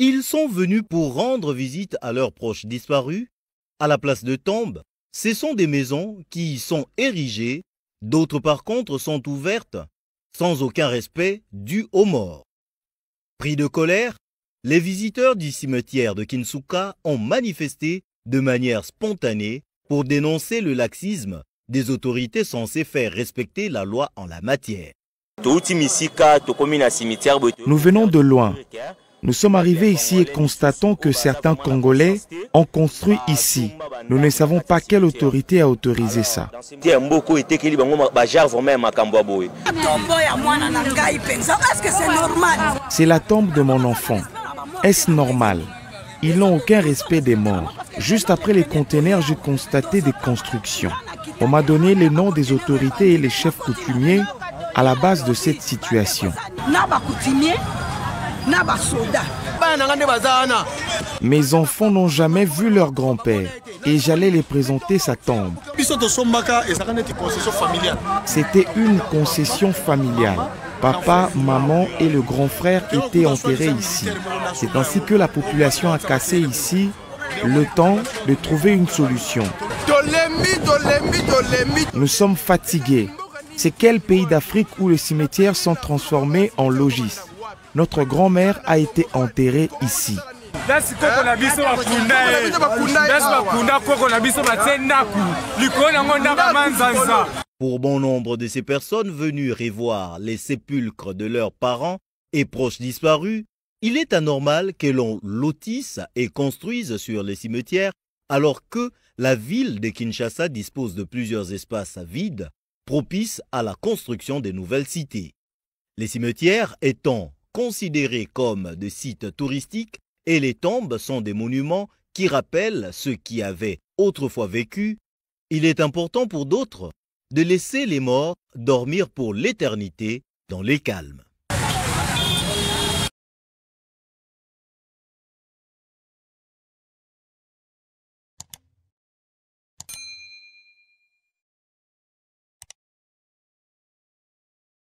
Ils sont venus pour rendre visite à leurs proches disparus. À la place de tombes, ce sont des maisons qui y sont érigées, d'autres par contre sont ouvertes, sans aucun respect dû aux morts. Pris de colère, les visiteurs du cimetière de Kinsuka ont manifesté de manière spontanée pour dénoncer le laxisme des autorités censées faire respecter la loi en la matière. Nous venons de loin. Nous sommes arrivés ici et constatons que certains Congolais ont construit ici. Nous ne savons pas quelle autorité a autorisé ça. C'est la tombe de mon enfant. Est-ce normal? Ils n'ont aucun respect des morts. Juste après les conteneurs, j'ai constaté des constructions. On m'a donné les noms des autorités et les chefs coutumiers à la base de cette situation. Mes enfants n'ont jamais vu leur grand-père et j'allais les présenter sa tombe. C'était une concession familiale. Papa, maman et le grand frère étaient enterrés ici. C'est ainsi que la population a cassé ici le temps de trouver une solution. Nous sommes fatigués. C'est quel pays d'Afrique où les cimetières sont transformés en logis? Notre grand-mère a été enterrée ici. Pour bon nombre de ces personnes venues revoir les sépulcres de leurs parents et proches disparus, il est anormal que l'on lotisse et construise sur les cimetières alors que la ville de Kinshasa dispose de plusieurs espaces vides propices à la construction de nouvelles cités. Les cimetières étant considérés comme des sites touristiques et les tombes sont des monuments qui rappellent ceux qui avaient autrefois vécu, il est important pour d'autres de laisser les morts dormir pour l'éternité dans les calmes.